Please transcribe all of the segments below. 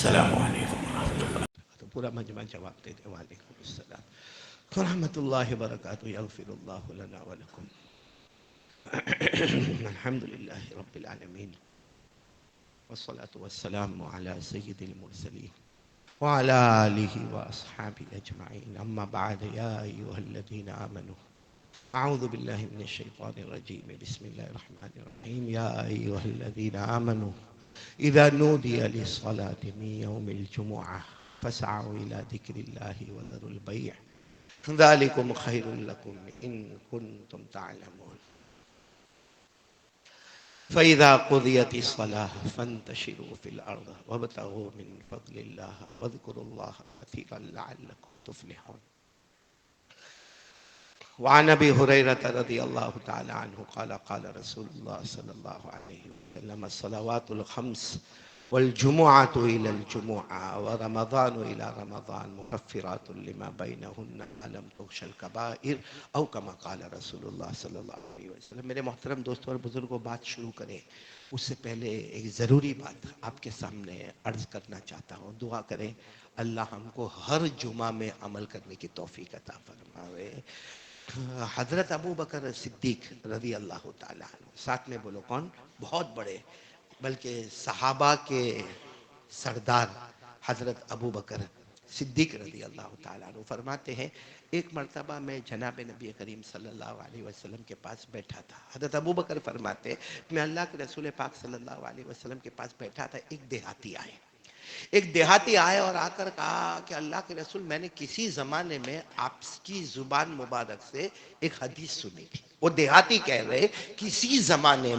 السلام علیکم ورحمۃ اللہ۔ تو پورا مجمع جواب دے دے وعلیکم السلام ورحمۃ اللہ وبرکاتہ، یغفر اللہ لنا ولکم۔ الحمد للہ رب العالمین والصلاة والسلام علی سید المرسلین وعلى آلہ واصحابہ اجمعین، اما بعد یا ایہا الذین آمنوا اعوذ باللہ من الشیطان الرجیم، بسم اللہ الرحمن الرحیم، یا ایہا الذین آمنوا اذا نودی للصلاة من یوم الجمعہ فاسعوا الى ذکر اللہ وذروا البیع ذلکم خیر لکم ان کنتم تعلمون۔ فإذا قضيت الصلاة فانتشروا في الأرض وابتغوا من فضل الله واذكروا الله كثيرا لعلكم تفلحون۔ وعن أبي هريرة رضي الله تعالى عنه قال قال رسول الله صلى الله عليه وسلم الصلوات الخمس والجمعة إلى الجمعة ورمضان إلى رمضان مكفرات لما بينهن ألم تغش الكبائر أو كما قال رسول اللہ صلی اللہ علیہ وسلم۔ میرے محترم دوستوں اور بزرگوں، بات شروع کریں اس سے پہلے ایک ضروری بات آپ کے سامنے عرض کرنا چاہتا ہوں۔ دعا کریں اللہ ہم کو ہر جمعہ میں عمل کرنے کی توفیق عطا فرمائے۔ حضرت ابو بکر صدیق رضی اللہ تعالیٰ عنہ، ساتھ میں بولو کون؟ بہت بڑے، بلکہ صحابہ کے سردار حضرت ابو بکر صدیق رضی اللہ تعالیٰ عنہ فرماتے ہیں، ایک مرتبہ میں جناب نبی کریم صلی اللہ علیہ وسلم کے پاس بیٹھا تھا۔ حضرت ابو بکر فرماتے ہیں میں اللہ کے رسول پاک صلی اللہ علیہ وسلم کے پاس بیٹھا تھا، ایک دیہاتی آئے اور آ کر کہا کہ اللہ کے رسول، میں نے کسی زمانے میں آپ کی زبان مبارک سے ایک حدیث سنی تھی۔ وہ دیہاتی کہہ رہے کسی زمانے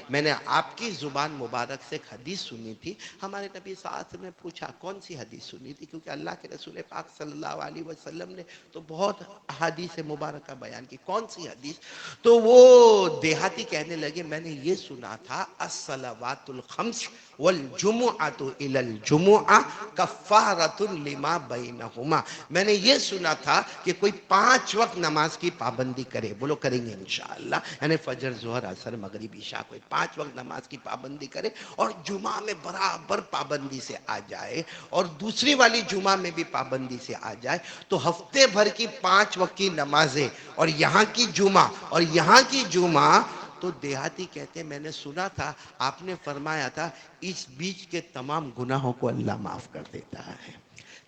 میں نے آپ کی زبان مبارک سے ایک حدیث سنی تھی۔ ہمارے نبی صلی اللہ علیہ وسلم نے پوچھا کون سی حدیث سنی تھی، کیونکہ اللہ کے رسول پاک صلی اللہ علیہ وسلم نے تو بہت احادیث مبارکہ بیان کی، کون سی حدیث؟ تو وہ دیہاتی کہنے لگے میں نے یہ سنا تھا الصلوات الخمس والجمعۃ الی الجمعہ کفارۃ لما بینہما، میں نے یہ سنا تھا کہ کوئی 5 وقت نماز کی پابندی کرے، بولو کریں گے انشاءاللہ، یعنی فجر ظہر عصر مغرب عشاء، کوئی 5 وقت نماز کی پابندی کرے اور جمعہ میں برابر پابندی سے آ جائے اور دوسری والی جمعہ میں بھی پابندی سے آ جائے تو ہفتے بھر کی 5 وقت کی نمازیں اور یہاں کی جمعہ اور یہاں کی جمعہ۔ تو دیہاتی کہتے ہیں میں نے سنا تھا آپ نے فرمایا تھا اس بیچ کے تمام گناہوں کو اللہ معاف کر دیتا ہے،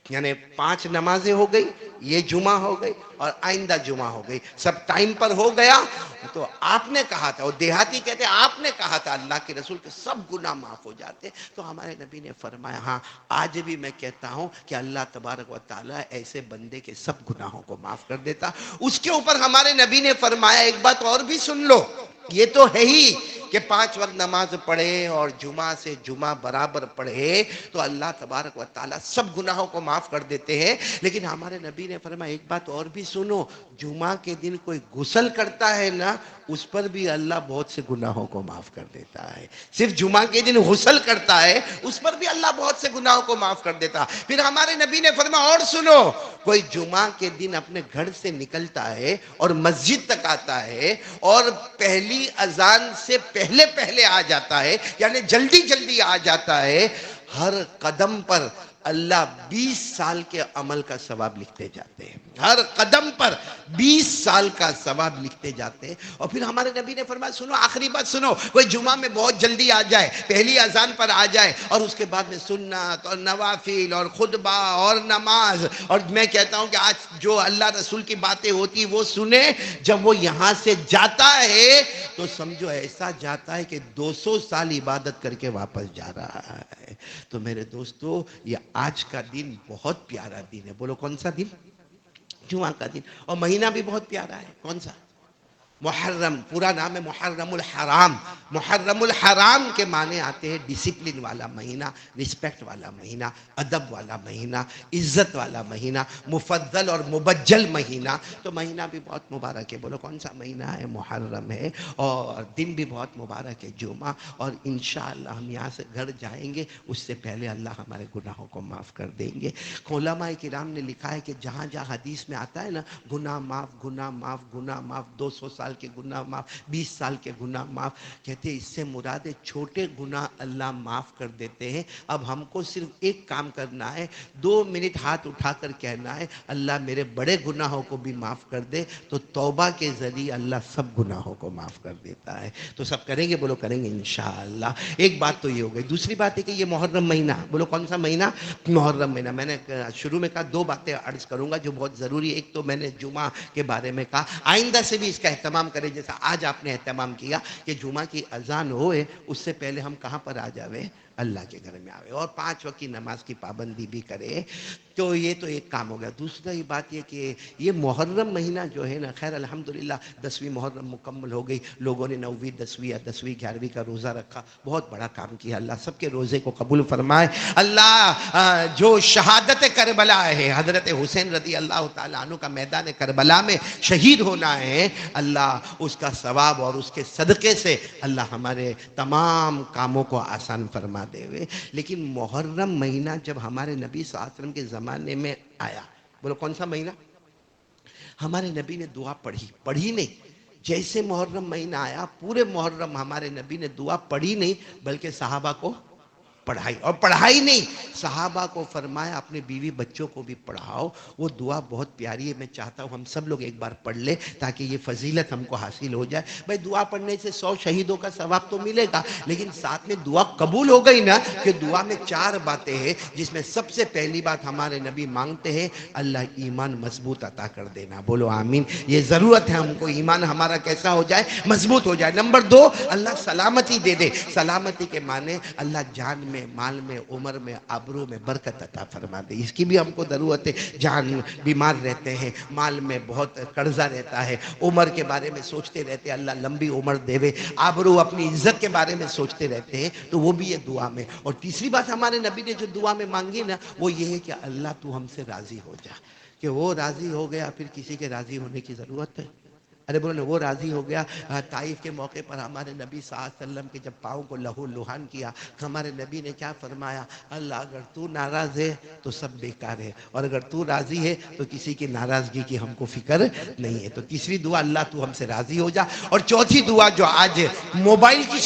یعنی 5 نمازیں ہو گئی، یہ جمعہ ہو گئی اور آئندہ جمعہ ہو گئی، سب ٹائم پر ہو گیا۔ تو آپ نے کہا تھا، وہ دیہاتی کہتے ہیں آپ نے کہا تھا اللہ کے رسول کے سب گناہ معاف ہو جاتے، تو ہمارے نبی نے فرمایا ہاں آج بھی میں کہتا ہوں کہ اللہ تبارک و تعالیٰ ایسے بندے کے سب گناہوں کو معاف کر دیتا۔ اس کے اوپر ہمارے نبی نے فرمایا ایک بات اور بھی سن لو، یہ تو ہے ہی کہ 5 وقت نماز پڑھے اور جمعہ سے جمعہ برابر پڑھے تو اللہ تبارک و تعالیٰ سب گناہوں کو معاف کر دیتے ہیں، لیکن ہمارے نبی نے فرمایا ایک بات اور بھی سنو، جمعہ کے دن کوئی غسل کرتا ہے نا اس پر بھی اللہ بہت سے گناہوں کو معاف کر دیتا ہے۔ صرف جمعہ کے دن غسل کرتا ہے اس پر بھی اللہ بہت سے گناہوں کو معاف کر دیتا۔ پھر ہمارے نبی نے فرمایا اور سنو، کوئی جمعہ کے دن اپنے گھر سے نکلتا ہے اور مسجد تک آتا ہے اور پہلی اذان سے پہلے آ جاتا ہے، یعنی جلدی جلدی آ جاتا ہے، ہر قدم پر اللہ 20 سال کے عمل کا ثواب لکھتے جاتے ہیں، ہر قدم پر 20 سال کا ثواب لکھتے جاتے ہیں۔ اور پھر ہمارے نبی نے فرمایا سنو آخری بات سنو، کوئی جمعہ میں بہت جلدی آ جائے، پہلی اذان پر آ جائے اور اس کے بعد میں سنت اور نوافل اور خطبہ اور نماز، اور میں کہتا ہوں کہ آج جو اللہ رسول کی باتیں ہوتی وہ سنے، جب وہ یہاں سے جاتا ہے تو سمجھو ایسا جاتا ہے کہ 200 سال عبادت کر کے واپس جا رہا ہے۔ تو میرے دوستو یہ آج کا دن بہت پیارا دن ہے، بولو کون سا دن؟ جمعہ کا دن، اور مہینہ بھی بہت پیارا ہے، کون سا؟ محرم، پورا نام ہے محرم الحرام۔ محرم الحرام کے معنی آتے ہیں ڈسپلن والا مہینہ، رسپیکٹ والا مہینہ، ادب والا مہینہ، عزت والا مہینہ، مفضل اور مبجل مہینہ۔ تو مہینہ بھی بہت مبارک ہے، بولو کون سا مہینہ ہے؟ محرم ہے، اور دن بھی بہت مبارک ہے جمعہ، اور انشاءاللہ ہم یہاں سے گھر جائیں گے اس سے پہلے اللہ ہمارے گناہوں کو معاف کر دیں گے۔ علماء کرام نے لکھا ہے کہ جہاں جہاں حدیث میں آتا ہے نا گناہ معاف گناہ معاف گناہ معاف 200 سال سال کے گناہ معاف، 20 سال کے گناہ معاف. کہتے ہیں اس سے مراد ہے چھوٹے گناہ اللہ معاف کر دیتے ہیں. اب ہم کو صرف ایک کام کرنا ہے، 2 منٹ ہاتھ اٹھا کر کہنا ہے اللہ میرے بڑے گناہوں کو بھی معاف کر دے، تو توبہ کے ذریعے اللہ سب گناہوں کو معاف کر دیتا ہے. تو سب کریں گے؟ بولو کریں گے انشاءاللہ. ایک بات تو یہ ہو گئی. دوسری بات ہے کہ یہ محرم مہینہ، بولو کون سا مہینہ؟ محرم مہینہ. میں نے شروع میں کہا 2 باتیں عرض کروں گا جو بہت ضروری ہے. ایک تو میں نے جمعہ کے بارے میں کہا آئندہ سے بھی اس کا اہتمام کریں، جیسا آج آپ نے اہتمام کیا کہ جمعہ کی اذان ہوئے اس سے پہلے ہم کہاں پر آ جاوے؟ اللہ کے گھر میں آوے، اور 5 وقت کی نماز کی پابندی بھی کرے. تو یہ تو ایک کام ہو گیا. دوسری بات یہ کہ یہ محرم مہینہ جو ہے نا، خیر الحمدللہ 10ویں محرم مکمل ہو گئی، لوگوں نے 9ویں 10ویں یا 10ویں 11ویں کا روزہ رکھا، بہت بڑا کام کیا. اللہ سب کے روزے کو قبول فرمائے. اللہ جو شہادت کربلا ہے، حضرت حسین رضی اللہ تعالیٰ عنہ کا میدان کربلا میں شہید ہونا ہے، اللہ اس کا ثواب اور اس کے صدقے سے اللہ ہمارے تمام کاموں کو آسان فرما دے ہوئے. لیکن محرم مہینہ جب ہمارے نبی صلی اللہ علیہ وسلم کے زمانے میں آیا، بولو کون سا مہینہ؟ ہمارے نبی نے دعا پڑھی نہیں. جیسے محرم مہینہ آیا پورے محرم ہمارے نبی نے دعا پڑھی نہیں، بلکہ صحابہ کو پڑھائی. اور پڑھائی نہیں، صحابہ کو فرمایا اپنے بیوی بچوں کو بھی پڑھاؤ. وہ دعا بہت پیاری ہے، میں چاہتا ہوں ہم سب لوگ ایک بار پڑھ لیں تاکہ یہ فضیلت ہم کو حاصل ہو جائے. بھائی دعا پڑھنے سے 100 شہیدوں کا ثواب تو ملے گا، لیکن ساتھ میں دعا قبول ہو گئی نا. کہ دعا میں 4 باتیں ہیں، جس میں سب سے پہلی بات ہمارے نبی مانگتے ہیں اللہ ایمان مضبوط عطا کر دینا. بولو آمین. یہ ضرورت ہے ہم کو، ایمان ہمارا کیسا ہو جائے؟ مضبوط ہو جائے. نمبر 2، اللہ سلامتی دے دے. سلامتی کے معنی اللہ جان میں، مال میں، عمر میں، آبرو میں برکت عطا فرما دے. اس کی بھی ہم کو ضرورت ہے. جان بیمار رہتے ہیں، مال میں بہت قرضہ رہتا ہے، عمر کے بارے میں سوچتے رہتے ہیں اللہ لمبی عمر دے وے، آبرو اپنی عزت کے بارے میں سوچتے رہتے ہیں، تو وہ بھی یہ دعا میں. اور تیسری بات ہمارے نبی نے جو دعا میں مانگی نا، وہ یہ ہے کہ اللہ تو ہم سے راضی ہو جا. کہ وہ راضی ہو گیا، پھر کسی کے راضی ہونے کی ضرورت ہے؟ ارے بولو وہ راضی ہو گیا. طائف کے موقع پر ہمارے نبی صلی اللہ علیہ وسلم کے جب پاؤں کو لہو لہان کیا، ہمارے نبی نے کیا فرمایا؟ اللہ اگر تو ناراض ہے تو سب بیکار ہے، اور اگر تو راضی ہے تو کسی کی ناراضگی کی ہم کو فکر نہیں ہے. تو تیسری دعا اللہ تو ہم سے راضی ہو جا. اور چوتھی دعا جو آج موبائل کی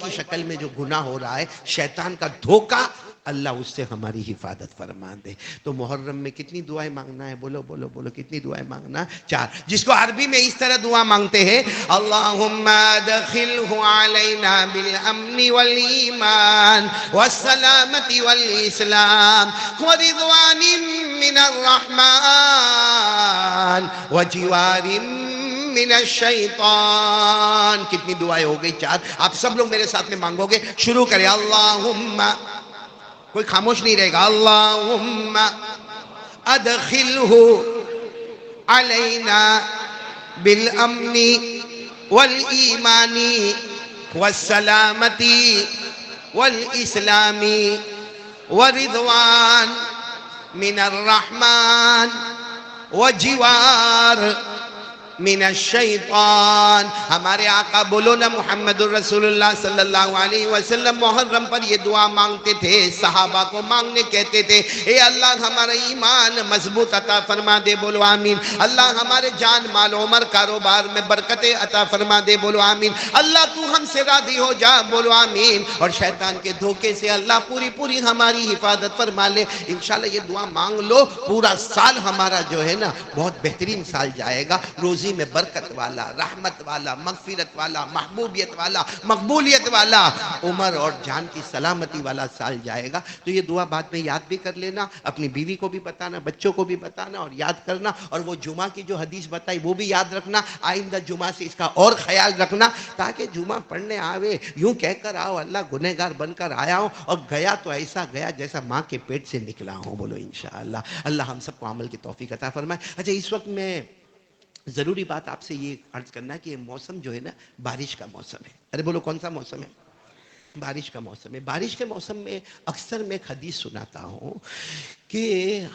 شکل میں جو گناہ ہو رہا ہے، شیطان کا دھوکہ، اللہ اس سے ہماری حفاظت فرما دے. تو محرم میں کتنی دعائیں مانگنا ہے؟ بولو بولو بولو کتنی دعائیں مانگنا؟ 4. جس کو عربی میں اس طرح دعا مانگتے ہیں، اللہم ادخلہ علینا بالامن والایمان والسلامت والاسلام ورضوان من الرحمن وجوار من الشیطان. کتنی دعائیں ہو گئی؟ 4. آپ سب لوگ میرے ساتھ میں مانگو گے. شروع کریں. اللہم، کوئی خاموش نہیں رہے گا. اللہم ادخلہ علینا بالامن والایمان والسلامت والاسلام ورضوان من الرحمن وجوار من الشیطان. ہمارے آقا بولو نا محمد الرسول اللہ صلی اللہ علیہ وسلم محرم پر یہ دعا مانگتے تھے، صحابہ کو مانگنے کہتے تھے اے اللہ ہمارا ایمان مضبوط عطا فرما دے. بولو آمین. اللہ ہمارے جان مال عمر کاروبار میں برکت عطا فرما دے. بولو آمین. اللہ تو ہم سے راضی ہو جا. بولو آمین. اور شیطان کے دھوکے سے اللہ پوری ہماری حفاظت فرما لے. انشاءاللہ یہ دعا مانگ لو، پورا سال ہمارا جو ہے نا بہت بہترین سال جائے گا. روزی میں برکت والا، رحمت والا، مغفرت والا، محبوبیت والا، مقبولیت والا، عمر اور جان کی سلامتی والا سال جائے گا. تو یہ دعا بعد میں یاد بھی کر لینا، اپنی بیوی کو بھی بتانا، بچوں کو بھی بتانا اور یاد کرنا. اور وہ جمعہ کی جو حدیث بتائی وہ بھی یاد رکھنا. آئندہ جمعہ سے اس کا اور خیال رکھنا تاکہ جمعہ پڑھنے آوے یوں کہہ کر آؤ اللہ گنہگار بن کر آیا ہوں، اور گیا تو ایسا گیا جیسا ماں کے پیٹ سے نکلا ہوں. بولو انشاءاللہ. اللہ ہم سب کو عمل کی توفیق عطا فرمائے. اچھا اس وقت میں ضروری بات آپ سے یہ عرض کرنا ہے کہ یہ موسم جو ہے نا بارش کا موسم ہے. ارے بولو کون سا موسم ہے؟ بارش کا موسم ہے. بارش کے موسم میں اکثر میں ایک حدیث سناتا ہوں کہ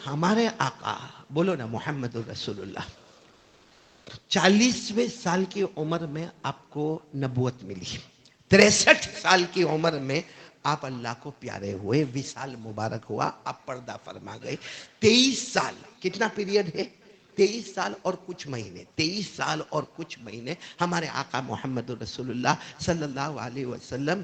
ہمارے آقا بولو نا محمد الرسول اللہ 40ویں سال کی عمر میں آپ کو نبوت ملی، 63 سال کی عمر میں آپ اللہ کو پیارے ہوئے، وصال مبارک ہوا، آپ پردہ فرما گئے. 23 سال کتنا پیریڈ ہے؟ 23 سال اور کچھ مہینے، 23 سال اور کچھ مہینے ہمارے آقا محمد رسول اللہ صلی اللہ علیہ وسلم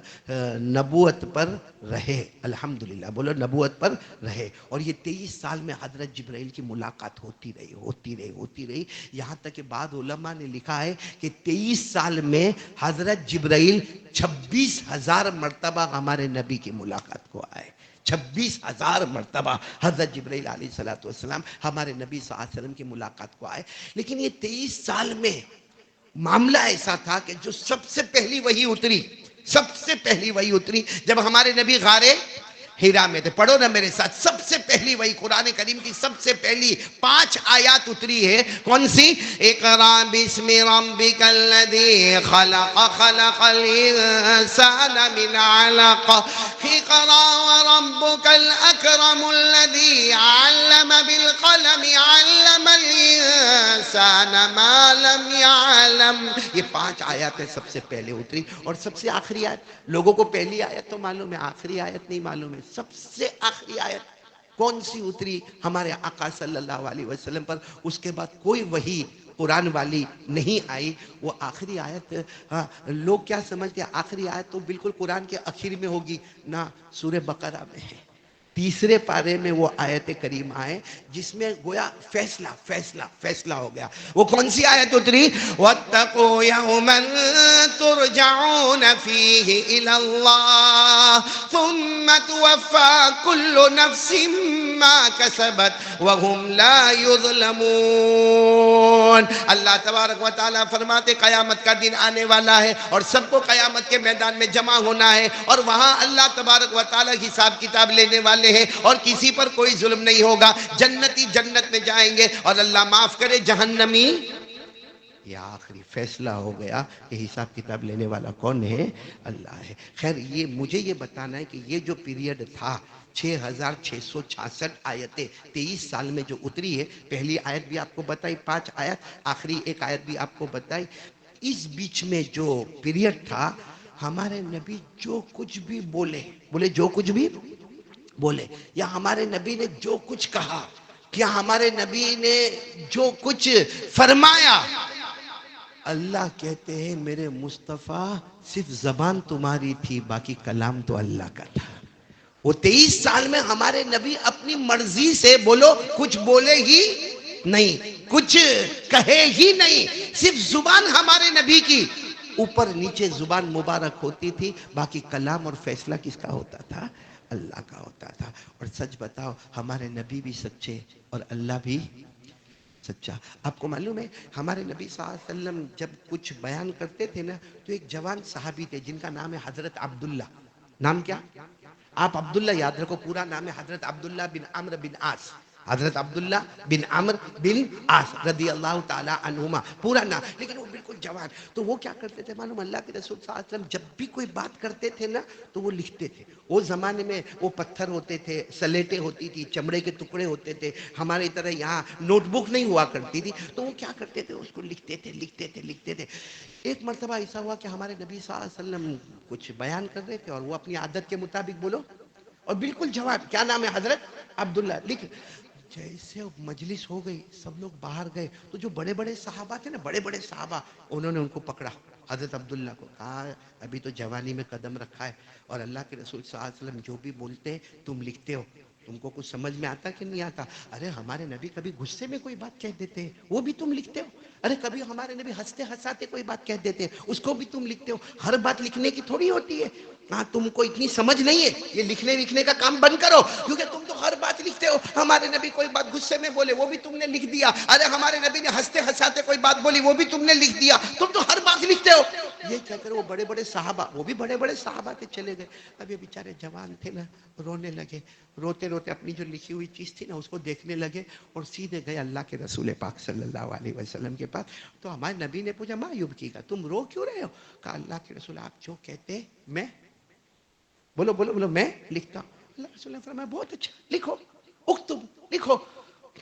نبوت پر رہے. الحمدللہ بولو نبوت پر رہے. اور یہ 23 سال میں حضرت جبرائیل کی ملاقات ہوتی رہی. یہاں تک کہ بعض علماء نے لکھا ہے کہ 23 سال میں حضرت جبرائیل 26,000 مرتبہ ہمارے نبی کی ملاقات کو آئے. 26,000 مرتبہ حضرت جبرائیل علیہ السلام ہمارے نبی صلی اللہ علیہ وسلم کی ملاقات کو آئے. لیکن یہ 23 سال میں معاملہ ایسا تھا کہ جو سب سے پہلی وحی اتری جب ہمارے نبی غار ہیرا میں تھے. پڑھو نا میرے ساتھ. سب سے پہلی وحی قرآن کریم کی سب سے پہلی 5 آیات اتری ہے. کون سی؟ اقرا بسم ربک الذی خلق خلق الانسان من علق اقرا وربک الاکرم الذی علم بالقلم علم الانسان ما لم يعلم. یہ 5 آیات سب سے پہلے اتری. اور سب سے آخری آیت، لوگوں کو پہلی آیت تو معلوم ہے، آخری آیت نہیں معلوم ہے. سب سے آخری آیت کون سی اتری؟ ہمارے آقا صلی اللہ علیہ وسلم پر. اس کے بعد کوئی وحی قرآن والی نہیں آئی. وہ آخری آیت لوگ کیا سمجھتے ہیں آخری آیت تو بالکل قرآن کے آخر میں ہوگی. نہ، سورہ بقرہ میں ہے. 3 پارے میں وہ آیت کریم آئے جس میں گویا فیصلہ ہو گیا. وہ کون سی آیت اتری؟ وَاتَّقُوا يَوْمًا تُرْجَعُونَ فِيهِ إِلَى اللَّهِ ثُمَّ تُوَفَّى كُلُّ نَفْسٍ مَّا كَسَبَتْ وَهُمْ لَا يُظْلَمُونَ. اللہ تبارک و تعالیٰ فرماتے قیامت کا دن آنے والا ہے اور سب کو قیامت کے میدان میں جمع ہونا ہے اور وہاں اللہ تبارک و تعالیٰ حساب کتاب لینے والے ہیں اور کسی پر کوئی ظلم نہیں ہوگا. جنتی جنت میں جائیں گے اور اللہ معاف کرے جہنمی. یہ آخری فیصلہ ہو گیا کہ حساب کتاب لینے والا کون ہے؟ اللہ ہے. خیر مجھے یہ بتانا ہے کہ یہ جو پیریڈ تھا 6,666 آیتیں 23 سال میں جو اتری ہے. پہلی آیت بھی آپ کو بتائی 5 آیت، آخری ایک آیت بھی آپ کو بتائی. اس بیچ میں جو پیریڈ تھا ہمارے نبی جو کچھ بھی بولے جو کچھ بھی بولے یا ہمارے نبی نے جو کچھ کہا کیا ہمارے نبی نے جو کچھ فرمایا، اللہ کہتے ہیں میرے مصطفیٰ صرف زبان تمہاری تھی باقی کلام تو اللہ کا تھا. وہ 23 سال میں ہمارے نبی اپنی مرضی سے بولو کچھ بولے ہی نہیں، کچھ کہے ہی نہیں. صرف زبان ہمارے نبی کی اوپر نیچے زبان مبارک ہوتی تھی، باقی کلام اور فیصلہ کس کا ہوتا تھا؟ اللہ کا ہوتا تھا. اور سچ بتاؤ ہمارے نبی بھی سچے اور اللہ بھی سچا. آپ کو معلوم ہے ہمارے نبی صلی اللہ علیہ وسلم جب کچھ بیان کرتے تھے نا تو ایک جوان صحابی تھے جن کا نام ہے حضرت عبداللہ. نام کیا؟ آپ عبداللہ یاد رکھو، پورا نام ہے حضرت عبداللہ بن عمرو بن عاص. حضرت عبداللہ بن عمرو بن عاص رضی اللہ تعالی عنہما پورا نام. لیکن وہ بالکل جوان. تو وہ کیا کرتے تھے معلوم؟ اللہ کے رسول صلی اللہ علیہ وسلم جب بھی کوئی بات کرتے تھے نا تو وہ لکھتے تھے. وہ زمانے میں وہ پتھر ہوتے تھے، سلیٹیں ہوتی تھی، چمڑے کے ٹکڑے ہوتے تھے. ہماری طرح یہاں نوٹ بک نہیں ہوا کرتی تھی. تو وہ کیا کرتے تھے اس کو لکھتے تھے. ایک مرتبہ ایسا ہوا کہ ہمارے نبی صلی اللہ علیہ وسلم کچھ بیان کر رہے تھے اور وہ اپنی عادت کے مطابق بولو اور بالکل جواب کیا نام ہے؟ حضرت عبداللہ. لکھ. جیسے مجلس ہو گئی سب لوگ باہر گئے تو جو بڑے بڑے صحابہ تھے نا، بڑے بڑے صحابہ، انہوں نے ان کو پکڑا. حضرت عبداللہ کو کہا ابھی تو جوانی میں قدم رکھا ہے اور اللہ کے رسول صلی اللہ علیہ وسلم جو بھی بولتے ہیں تم لکھتے ہو، تم کو کچھ سمجھ میں آتا کہ نہیں آتا؟ ارے ہمارے نبی کبھی غصے میں کوئی بات کہہ دیتے ہیں وہ بھی تم لکھتے ہو. ارے کبھی ہمارے نبی ہنستے ہنساتے کوئی بات کہہ دیتے ہیں اس کو بھی تم لکھتے ہو. ہر بات لکھنے کی تھوڑی ہوتی ہے. ہاں تم کو اتنی سمجھ نہیں ہے، یہ لکھنے کا کام بند کرو کیونکہ تم تو ہر بات لکھتے ہو. ہمارے نبی کوئی بات غصے میں بولے وہ بھی تم نے لکھ دیا. ارے ہمارے نبی نے ہنستے ہنساتے کوئی بات بولی وہ بھی تم نے لکھ دیا. تم تو ہر بات لکھتے ہو. یہ کہہ کر وہ بڑے بڑے صحابہ، وہ بھی بڑے بڑے صحابہ تھے، چلے گئے. اب یہ بیچارے جوان تھے نا، رونے لگے. روتے روتے اپنی جو لکھی ہوئی چیز تھی نا اس کو دیکھنے لگے اور سیدھے گئے اللہ کے رسول پاک صلی اللہ علیہ وسلم کے پاس. تو ہمارے نبی نے پوچھا ما یبکی کا، تم رو کیوں رہے ہو؟ کہا اللہ کے رسول آپ جو کہتے میں بولو میں لکھتا ہوں. اللہ رسول نے فرمایا بہت اچھا، لکھو اکتب، لکھو.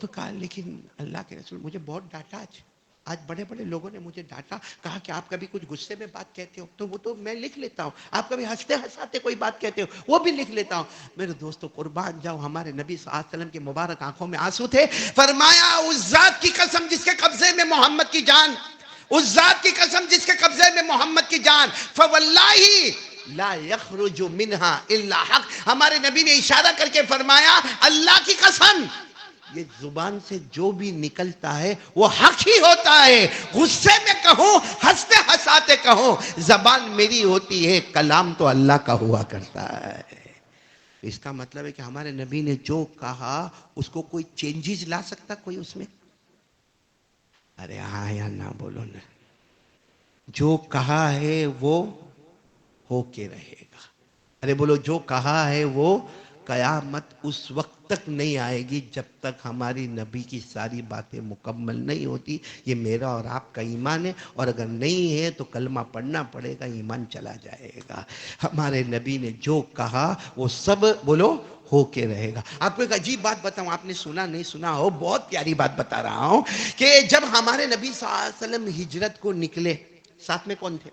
تو کہا لیکن اللہ کے رسول مجھے بہت ڈانٹا آج. آج بڑے بڑے لوگوں نے مجھے ڈانٹا، کہا کہ آپ کبھی کچھ غصے میں بات کہتے ہو تو وہ تو میں لکھ لیتا ہوں، آپ کبھی ہنستے ہنساتے کوئی بات کہتے ہو وہ بھی لکھ لیتا ہوں۔ میرے دوستو قربان جاؤ، ہمارے نبی صلی اللہ علیہ وسلم کی مبارک آنکھوں میں آنسو تھے، فرمایا اس ذات کی قسم جس کے قبضے میں محمد کی جان، اس ذات کی قسم جس کے قبضے میں محمد کی جان، فواللہ لا یخرج منہا الا حق، ہمارے نبی نے اشارہ کر کے فرمایا اللہ کی قسم یہ زبان سے جو بھی نکلتا ہے وہ حق ہی ہوتا ہے، غصے میں کہوں ہنستے ہنساتے کہوں، زبان میری ہوتی ہے، کلام تو اللہ کا ہوا کرتا ہے۔ اس کا مطلب ہے کہ ہمارے نبی نے جو کہا اس کو کوئی چینجز لا سکتا کوئی اس میں؟ ارے ہاں یا نہ بولو نا، جو کہا ہے وہ ہو کے رہے گا۔ ارے بولو، جو کہا ہے وہ قیامت اس وقت تک نہیں آئے گی جب تک ہماری نبی کی ساری باتیں مکمل نہیں ہوتی۔ یہ میرا اور آپ کا ایمان ہے، اور اگر نہیں ہے تو کلمہ پڑھنا پڑے گا، ایمان چلا جائے گا۔ ہمارے نبی نے جو کہا وہ سب بولو ہو کے رہے گا۔ آپ کو ایک عجیب بات بتاؤں، آپ نے سنا نہیں سنا ہو، بہت پیاری بات بتا رہا ہوں، کہ جب ہمارے نبی صلی اللہ علیہ وسلم ہجرت کو نکلے، ساتھ میں کون تھے؟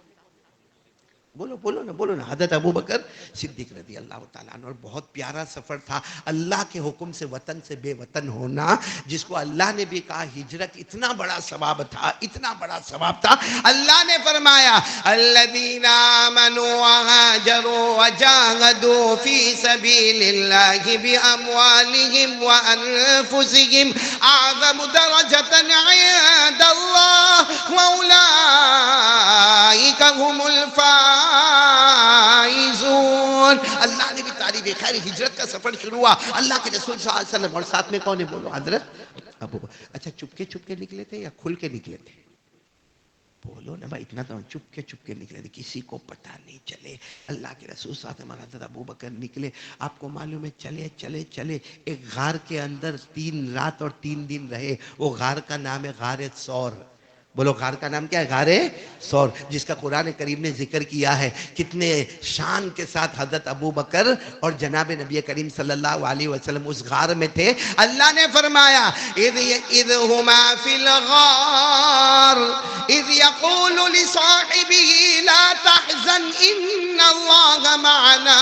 بولو بولو نا بولو نا، حضرت ابو بکر صدیق رضی اللہ تعالیٰ عنہ۔ اور بہت پیارا سفر تھا، اللہ کے حکم سے وطن سے بے وطن ہونا، جس کو اللہ نے بھی کہا ہجرت اتنا بڑا ثواب تھا، اتنا بڑا ثواب تھا۔ اللہ نے فرمایا الذین آمنوا وہاجروا وجاہدوا فی سبیل اللہ باموالہم وانفسہم اعظم درجۃ عند اللہ واولئک هم الفائزون۔ اللہ نے بھی تعریف ہے۔ خیر، ہجرت کا سفر شروع ہوا، اللہ کے رسول صلی اللہ علیہ وسلم اور ساتھ میں کون ہے؟ بولو حضرت ابو بکر۔ اچھا، چپکے چپکے نکلے تھے یا کھل کے نکلے تھے؟ بولو نا بھائی، اتنا تو چپکے چپکے نکلے تھے، کسی کو پتہ نہیں چلے۔ اللہ کے رسول صلی اللہ علیہ وسلم حضرت ابو بکر نکلے، آپ کو معلوم ہے، چلے چلے چلے ایک غار کے اندر 3 رات اور 3 دن رہے۔ وہ غار کا نام ہے غار ثور۔ بولو، غار کا نام کیا ہے؟ غار ثور، جس کا قرآن کریم نے ذکر کیا ہے۔ کتنے شان کے ساتھ حضرت ابو بکر اور جناب نبی کریم صلی اللہ علیہ وسلم اس غار میں تھے۔ اللہ نے فرمایا اذ ہما فی الغار اذ یقول لصاحبه لا تحزن ان اللہ معنا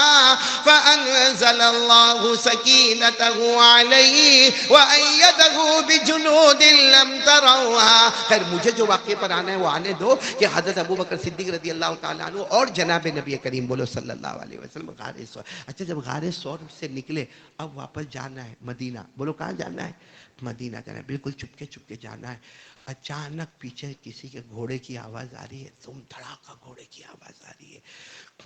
فانزل اللہ سکینته علیہ وأیدہ بجنود لم تروها۔ خیر، مجھے جو واقعے پر آنا ہے وہ آنے دو، کہ حضرت ابو بکر صدیق رضی اللہ تعالیٰ عنہ اور جناب نبی کریم بولو صلی اللہ علیہ وسلم غار ثور۔ اچھا، جب غار ثور سے نکلے، اب واپس جانا ہے مدینہ۔ بولو کہاں جانا ہے؟ مدینہ جانا ہے، بالکل چپکے چپکے جانا ہے۔ اچانک پیچھے کسی کے گھوڑے کی آواز آ رہی ہے، تم دھڑاکا گھوڑے کی آواز آ رہی ہے،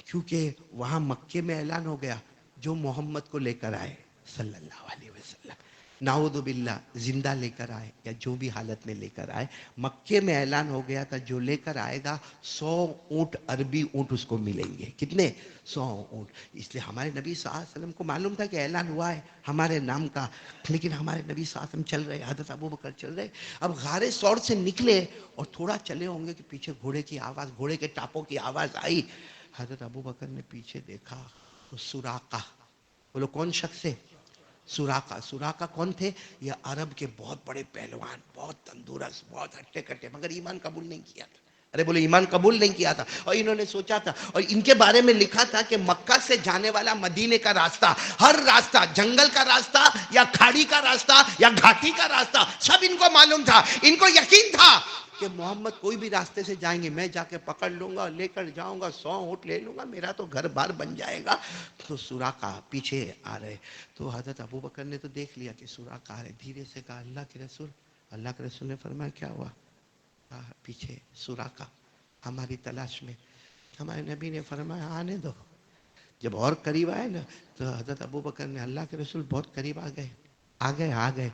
کیونکہ وہاں مکے میں اعلان ہو گیا جو محمد کو لے کر آئے صلی اللہ علیہ وسلم، نعوذ باللہ زندہ لے کر آئے یا جو بھی حالت میں لے کر آئے، مکے میں اعلان ہو گیا تھا جو لے کر آئے گا 100 اونٹ، عربی اونٹ اس کو ملیں گے۔ کتنے؟ 100 اونٹ۔ اس لیے ہمارے نبی صلی اللہ علیہ وسلم کو معلوم تھا کہ اعلان ہوا ہے ہمارے نام کا، لیکن ہمارے نبی صلی اللہ علیہ وسلم چل رہے، حضرت ابو بکر چل رہے۔ اب غار ثور سے نکلے اور تھوڑا چلے ہوں گے کہ پیچھے گھوڑے کی آواز، گھوڑے کے ٹاپوں کی آواز آئی۔ حضرت ابو بکر نے پیچھے دیکھا تو سراقہ، بولو کون شخص ہے؟ سراقہ۔ سراقہ کون تھے؟ یہ عرب کے بہت بڑے پہلوان، بہت تندرست، بہت ہٹے کٹے، مگر ایمان قبول نہیں کیا تھا۔ ارے بولو، ایمان قبول نہیں کیا تھا۔ اور انہوں نے سوچا تھا، اور ان کے بارے میں لکھا تھا کہ مکہ سے جانے والا مدینے کا راستہ، ہر راستہ، جنگل کا راستہ یا کھاڑی کا راستہ یا گھاٹی کا راستہ، سب ان کو معلوم تھا۔ ان کو یقین تھا کہ محمد کوئی بھی راستے سے جائیں گے، میں جا کے پکڑ لوں گا، لے کر جاؤں گا، 100 اونٹ لے لوں گا، میرا تو گھر بار بن جائے گا۔ تو سراقہ پیچھے آ رہے، تو حضرت ابو بکر نے تو دیکھ لیا کہ سراقہ آ رہے، دھیرے سے کہا اللہ کے رسول۔ اللہ کے رسول نے فرمایا کیا ہوا؟ پیچھے سراقہ ہماری تلاش میں۔ ہمارے نبی نے فرمایا آنے دو۔ جب اور قریب آئے نا تو حضرت ابو بکر نے، اللہ کے رسول بہت قریب آ گئے، آ گئے آ گئے،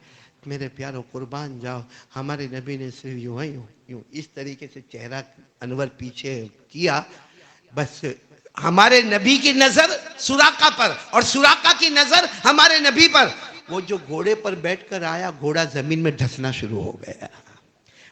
میرے پیارو قربان جاؤ۔ ہمارے نبی نے صرف یوں ہی یوں اس طریقے سے چہرہ انور پیچھے کیا، بس ہمارے نبی کی نظر سراقہ پر اور سراقہ کی نظر ہمارے نبی پر۔ وہ جو گھوڑے پر بیٹھ کر آیا، گھوڑا زمین میں ڈھسنا شروع ہو گیا۔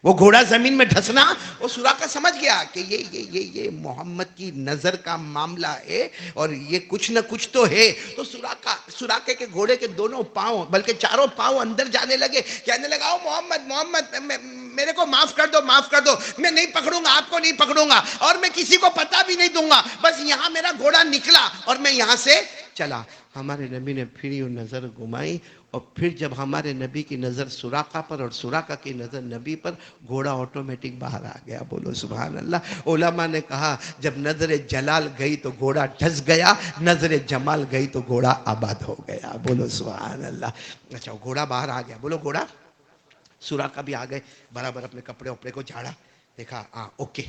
وہ گھوڑا زمین میں ڈھسنا، وہ سراقہ سمجھ گیا کہ یہ محمد کی نظر کا معاملہ ہے اور یہ کچھ نہ کچھ تو ہے۔ تو سراقے کے گھوڑے کے دونوں پاؤں، بلکہ چاروں پاؤں اندر جانے لگے، کہنے لگا او محمد محمد میرے کو معاف کر دو، معاف کر دو، میں نہیں پکڑوں گا، آپ کو نہیں پکڑوں گا، اور میں کسی کو پتہ بھی نہیں دوں گا، بس یہاں میرا گھوڑا نکلا اور میں یہاں سے چلا۔ ہمارے نبی نے پھر یوں نظر گھمائی، اور پھر جب ہمارے نبی کی نظر سراقہ پر اور سراقہ کی نظر نبی پر، گھوڑا آٹومیٹک باہر آ گیا۔ بولو سبحان اللہ۔ علماء نے کہا جب نظر جلال گئی تو گھوڑا ڈھس گیا، نظر جمال گئی تو گھوڑا آباد ہو گیا۔ بولو سبحان اللہ۔ اچھا گھوڑا باہر آ گیا، بولو گھوڑا۔ سوراخا بھی آ گئے، برابر اپنے کپڑے وپڑے کو جھاڑا، دیکھا ہاں اوکے،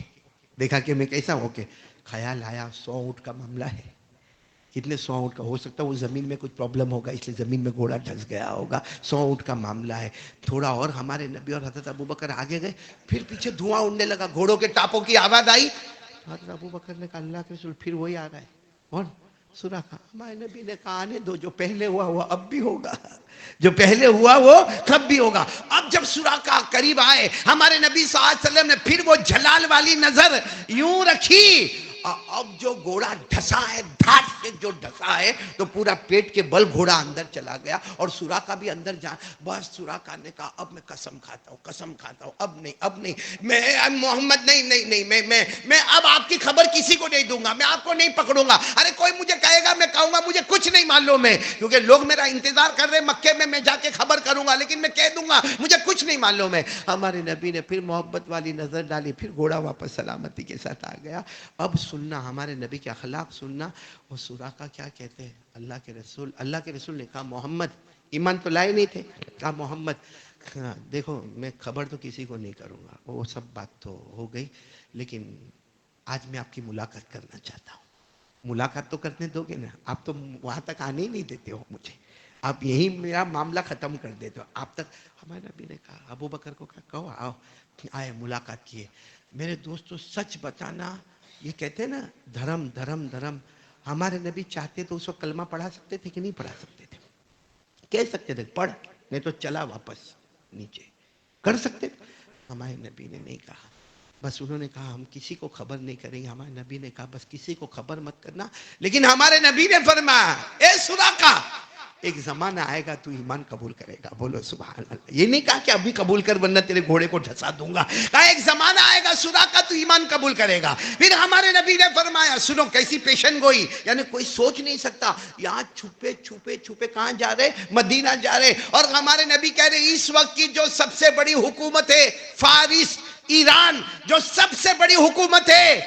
دیکھا کہ میں کیسا اوکے۔ خیال آیا 100 اونٹ کا معاملہ ہے، کتنے 100 اونٹ کا ہو سکتا ہے، وہ زمین میں کچھ پرابلم ہوگا اس لیے زمین میں گھوڑا ڈھس گیا ہوگا، 100 اونٹ کا معاملہ ہے۔ تھوڑا اور ہمارے نبی اور حضرت ابوبکر آگے گئے، پھر پیچھے دھواں اڑنے لگا، گھوڑوں کے ٹاپوں کی آواز آئی۔ حضرت ابوبکر نے کہا اللہ کے رسول پھر وہی آ رہا ہے، کون؟ سوراخا۔ ہمارے نبی نے کہا آنے دو، جو پہلے ہوا وہ اب بھی ہوگا، جو پہلے ہوا وہ کب بھی ہوگا۔ اب جب سوراخا قریب آئے، ہمارے نبی صلی اللہ علیہ وسلم نے پھر وہ جلال والی نظر یوں رکھی، اب جو گھوڑا ڈھسا ہے، دھاڑ سے جو ڈھسا ہے تو پورا پیٹ کے بل گھوڑا اندر چلا گیا، اور سوراخا بھی اندر جا۔ بس سوراخا نے کہا اب میں قسم کھاتا ہوں، قسم کھاتا ہوں، اب نہیں، اب نہیں، میں محمد نہیں نہیں نہیں، میں اب آپ کی خبر کسی کو نہیں دوں گا، میں آپ کو نہیں پکڑوں گا۔ ارے کوئی مجھے کہے گا، میں کہوں گا مجھے کچھ نہیں معلوم ہے، کیونکہ لوگ میرا انتظار کر رہے مکے میں جا کے خبر کروں گا، لیکن میں کہہ دوں گا مجھے کچھ نہیں معلوم ہے۔ ہمارے نبی نے پھر محبت والی نظر ڈالی، پھر گھوڑا واپس سلامتی کے ساتھ آ گیا۔ اب سننا ہمارے نبی کے اخلاق سننا۔ وہ سوراخا کیا کہتے ہیں، اللہ کے رسول نے کہا محمد، ایمان تو لائے نہیں تھے، کہا محمد دیکھو میں خبر تو کسی کو نہیں کروں گا، وہ سب بات تو ہو گئی، لیکن آج میں آپ کی ملاقات کرنا چاہتا ہوں۔ ملاقات تو کرنے دو گے نا، آپ تو وہاں تک آنے ہی نہیں دیتے ہو مجھے، آپ یہی میرا معاملہ ختم کر دیتے ہو آپ تک۔ ہمارے نبی نے کہا، ابو بکر کو کہا کہو آؤ، آئے ملاقات کیے۔ میرے دوستو سچ بتانا، یہ کہتے ہیں نا دھرم دھرم دھرم، ہمارے نبی چاہتے تو اس وقت کلمہ پڑھا سکتے تھے کہ نہیں پڑھا سکتے تھے؟ کہہ سکتے تھے پڑھ، نہیں تو چلا واپس نیچے، کر سکتے تھے؟ ہمارے نبی نے نہیں کہا، بس انہوں نے کہا ہم کسی کو خبر نہیں کریں گے۔ ہمارے نبی نے کہا بس کسی کو خبر مت کرنا، لیکن ہمارے نبی نے فرمایا اے سوراخا ایک زمانہ آئے گا تو ایمان قبول کرے گا۔ بولو سبحان اللہ۔ یہ نہیں کہا کہ ابھی قبول کر ورنہ تیرے گھوڑے کو ڈھسا دوں گا، کہا ایک زمانہ آئے گا سوراخا تو ایمان قبول کرے گا۔ پھر ہمارے نبی نے فرمایا سنو کیسی پیشن گوئی، یعنی کوئی سوچ نہیں سکتا، یہاں چھپے چھپے چھپے کہاں جا رہے؟ مدینہ جا رہے، اور ہمارے نبی کہہ رہے اس وقت کی جو سب سے بڑی حکومت ہے فارس ایران، جو سب سے بڑی حکومت ہے،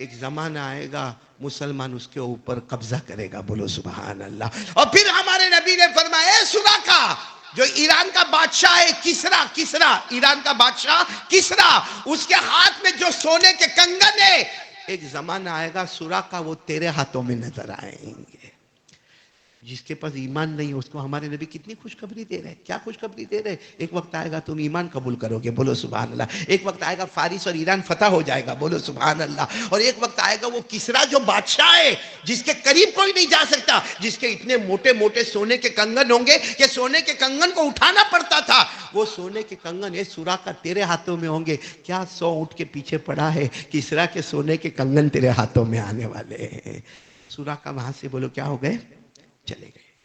ایک زمانہ آئے گا مسلمان اس کے اوپر قبضہ کرے گا۔ بولو سبحان اللہ۔ اور پھر ہمارے نبی نے فرمایا اے سوراخا، جو ایران کا بادشاہ ہے کسرا، ایران کا بادشاہ کسرا، اس کے ہاتھ میں جو سونے کے کنگن ہے، ایک زمانہ آئے گا سوراخا وہ تیرے ہاتھوں میں نظر آئیں گے۔ جس کے پاس ایمان نہیں ہے اس کو ہمارے نبی کتنی خوشخبری دے رہے ہیں، کیا خوشخبری دے رہے ہیں؟ ایک وقت آئے گا تم ایمان قبول کرو گے۔ بولو سبحان اللہ۔ ایک وقت آئے گا فارس اور ایران فتح ہو جائے گا۔ بولو سبحان اللہ۔ اور ایک وقت آئے گا وہ کسرا جو بادشاہ ہے جس کے قریب کوئی نہیں جا سکتا، جس کے اتنے موٹے موٹے سونے کے کنگن ہوں گے کہ سونے کے کنگن کو اٹھانا پڑتا تھا، وہ سونے کے کنگن اے سوراخا تیرے ہاتھوں میں ہوں گے۔ کیا 100 اونٹ کے پیچھے پڑا ہے، کسرا کے سونے کے کنگن تیرے ہاتھوں میں آنے والے ہیں۔ سوراخا وہاں سے بولو کیا ہو گئے،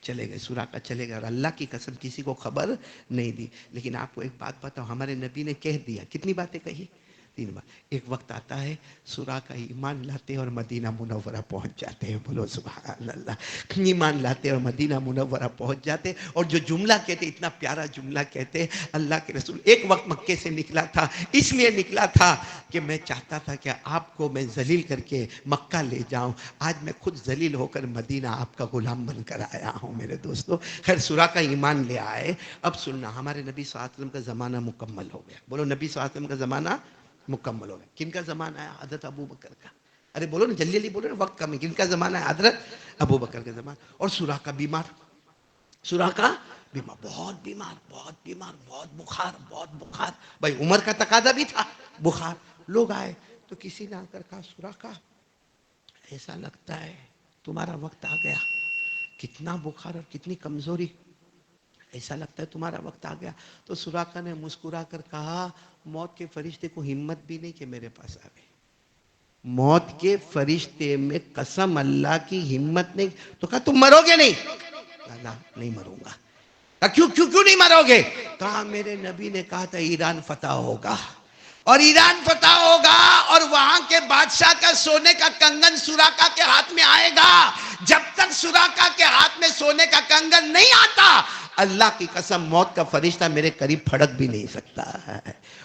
چلے گئے سوراخا چلے گئے، اور اللہ کی قسم کسی کو خبر نہیں دی۔ لیکن آپ کو ایک بات بتاؤ، ہمارے نبی نے کہہ دیا، کتنی باتیں کہی؟ 3 بات۔ ایک وقت آتا ہے سوراخا ایمان لاتے اور مدینہ منورہ پہنچ جاتے ہیں۔ بولو سبحان اللہ۔ ایمان لاتے اور مدینہ منورہ پہنچ جاتے، اور جو جملہ کہتے، اتنا پیارا جملہ کہتے، اللہ کے رسول ایک وقت مکے سے نکلا تھا، اس لیے نکلا تھا کہ میں چاہتا تھا کہ آپ کو میں ذلیل کر کے مکہ لے جاؤں، آج میں خود ذلیل ہو کر مدینہ آپ کا غلام بن کر آیا ہوں میرے دوستو۔ خیر سوراخا ایمان لے آئے۔ اب سننا ہمارے نبی صلی اللہ علیہ وسلم کا زمانہ مکمل ہو گیا۔ بولو نبی صلی اللہ علیہ وسلم کا زمانہ مکمل ہو گیا۔ کن کا زمانہ ہے؟ حضرت ابو بکر کا۔ ارے بولو نا جلدی جلدی بولو نا، وقت کم ہے۔ کن کا زمانہ ہے؟ حضرت ابو بکر کا زمانہ۔ اور سوراخا بیمار، سوراخا بیمار، بہت بیمار، بہت بیمار، بہت بخار، بھائی عمر کا تقاضا بھی تھا، بخار۔ لوگ آئے تو کسی نے آ کر کہا سوراخا ایسا لگتا ہے تمہارا وقت آ گیا، کتنا بخار اور کتنی کمزوری، ایسا لگتا ہے تمہارا وقت آ گیا۔ تو سوراخا نے مسکرا کر کہا موت کے فرشتے کو ہمت بھی نہیں کہ میرے پاس آئے، موت کے فرشتے میں قسم اللہ کی ہمت نہیں۔ تو کہا تم مرو گے نہیں؟ کہا نہیں مروں گا۔ کیوں کیوں کیوں نہیں مرو گے؟ کہا میرے نبی نے کہا تھا ایران فتح ہوگا، اور ایران فتح ہوگا اور وہاں کے بادشاہ کا سونے کا کنگن سوراقا کے ہاتھ میں آئے گا۔ جب تک سوراقا کے ہاتھ میں سونے کا کنگن نہیں آتا، اللہ کی قسم موت کا فرشتہ میرے قریب پھڑک بھی نہیں سکتا ہے۔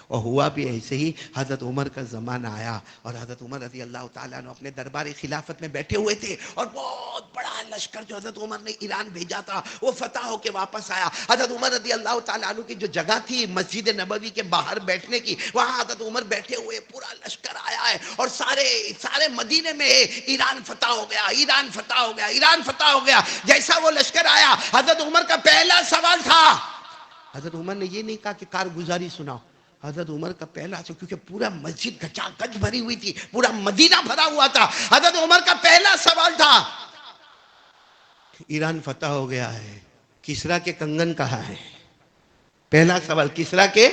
اور ہوا بھی ایسے ہی۔ حضرت عمر کا زمانہ آیا اور حضرت عمر رضی اللہ تعالیٰ عنہ اپنے دربار خلافت میں بیٹھے ہوئے تھے، اور بہت بڑا لشکر جو حضرت عمر نے ایران بھیجا تھا وہ فتح ہو کے واپس آیا۔ حضرت عمر رضی اللہ تعالیٰ عنہ کی جو جگہ تھی مسجد نبوی کے باہر بیٹھنے کی، وہاں حضرت عمر بیٹھے ہوئے، پورا لشکر آیا ہے اور سارے مدینے میں ایران فتح ہو گیا، ایران فتح ہو گیا، ایران فتح ہو گیا۔ جیسا وہ لشکر آیا، حضرت عمر کا پہلا سوال تھا، حضرت عمر نے یہ نہیں کہا کہ کارگزاری سناؤ، حضرت عمر کا پہلا، کیونکہ پورا مسجد گچا گچ بھری ہوئی تھی، پورا مدینہ بھرا ہوا تھا، حضرت عمر کا پہلا سوال تھا ایران فتح ہو گیا ہے، کسرا کے کنگن کہاں ہے؟ پہلا سوال کسرا کے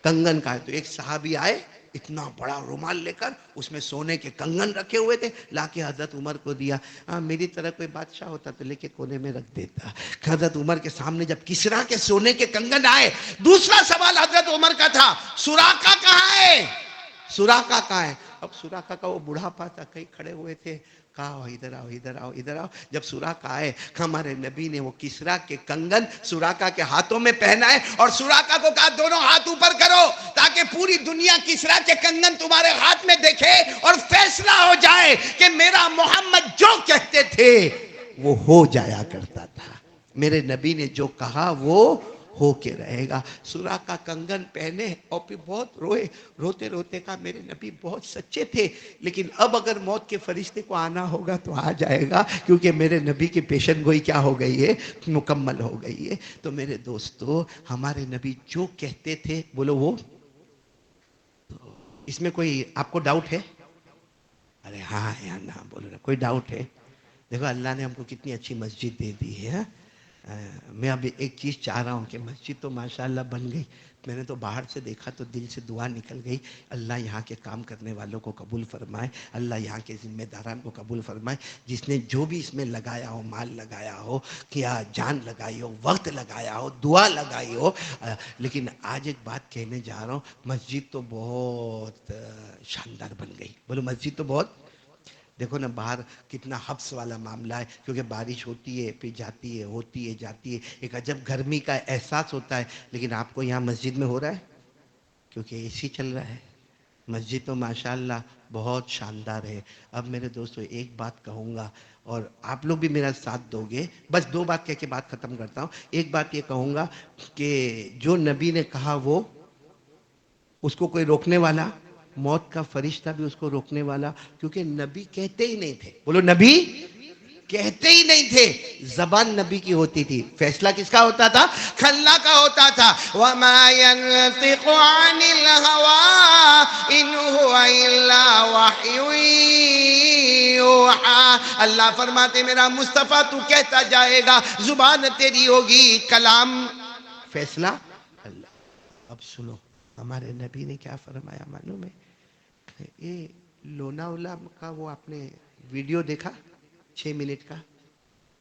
کنگن کہاں ہے؟ تو ایک صحابی آئے اتنا بڑا رومال لے کر، اس میں سونے کے کنگن رکھے ہوئے تھے، لا کے حضرت عمر کو دیا۔ میری طرح کوئی بادشاہ ہوتا تو لے کے کونے میں رکھ دیتا۔ حضرت عمر کے سامنے جب کسرا کے سونے کے کنگن آئے، دوسرا سوال حضرت عمر کا تھا، سوراقا کہاں ہے؟ سوراقا کہاں ہے؟ اب سوراقا کا وہ بڑھاپا تھا، کہیں کھڑے ہوئے تھے، کہا ادھر آؤ ادھر آؤ ادھر آؤ۔ جب سوراقا آئے، ہمارے نبی نے وہ کسرا کے کنگن سوراقا کے ہاتھوں میں پہنائے اور سوراقا کو کہا دونوں ہاتھ اوپر کرو تاکہ پوری دنیا کسرا کے کنگن تمہارے ہاتھ میں دیکھے اور فیصلہ ہو جائے کہ میرا محمد جو کہتے تھے وہ ہو جایا کرتا تھا، میرے نبی نے جو کہا وہ ہو کے رہے گا۔ سوراقا کنگن پہنے اور پھر بہت روئے، روتے روتے کہا میرے نبی بہت سچے تھے، لیکن اب اگر موت کے فرشتے کو آنا ہوگا تو آ جائے گا، کیونکہ میرے نبی کی پیشن گوئی کیا ہو گئی ہے؟ مکمل ہو گئی ہے۔ تو میرے دوستو، ہمارے نبی جو کہتے تھے، بولو وہ، اس میں کوئی آپ کو ڈاؤٹ ہے؟ ارے ہاں یا نہ بولو نا، کوئی ڈاؤٹ ہے؟ دیکھو اللہ نے ہم کو کتنی اچھی مسجد دے دی ہے۔ میں ابھی ایک چیز چاہ رہا ہوں کہ مسجد تو ماشاءاللہ بن گئی، میں نے تو باہر سے دیکھا تو دل سے دعا نکل گئی، اللہ یہاں کے کام کرنے والوں کو قبول فرمائے، اللہ یہاں کے ذمہ داران کو قبول فرمائے، جس نے جو بھی اس میں لگایا ہو، مال لگایا ہو، کیا جان لگائی ہو، وقت لگایا ہو، دعا لگائی ہو۔ لیکن آج ایک بات کہنے جا رہا ہوں، مسجد تو بہت شاندار بن گئی، بولو مسجد تو بہت، دیکھو نا باہر کتنا حبس والا معاملہ ہے، کیونکہ بارش ہوتی ہے پھر جاتی ہے، ہوتی ہے جاتی ہے، ایک عجب گرمی کا احساس ہوتا ہے، لیکن آپ کو یہاں مسجد میں ہو رہا ہے کیونکہ اے سی چل رہا ہے۔ مسجد تو ماشاءاللہ بہت شاندار ہے۔ اب میرے دوستو ایک بات کہوں گا اور آپ لوگ بھی میرا ساتھ دو گے، بس دو بات کہہ کے بات ختم کرتا ہوں۔ ایک بات یہ کہوں گا کہ جو نبی نے کہا وہ، اس کو کوئی روکنے والا، موت کا فرشتہ بھی اس کو روکنے والا، کیونکہ نبی کہتے ہی نہیں تھے، بولو نبی کہتے ہی نہیں تھے، زبان نبی کی ہوتی تھی، فیصلہ کس کا ہوتا تھا؟ اللہ کا ہوتا تھا۔ وَمَا يَنْطِقُ عَنِ الْهَوَىٰ إِنْ هُوَ إِلَّا وَحْيٌ يُوحَىٰ۔ اللہ فرماتے میرا مصطفیٰ تو کہتا جائے گا، زبان تیری ہوگی، کلام فیصلہ اللہ۔ اب سنو ہمارے نبی نے کیا فرمایا معلوم ہے؟ یہ لوناولا کا وہ آپ نے ویڈیو دیکھا 6 منٹ کا؟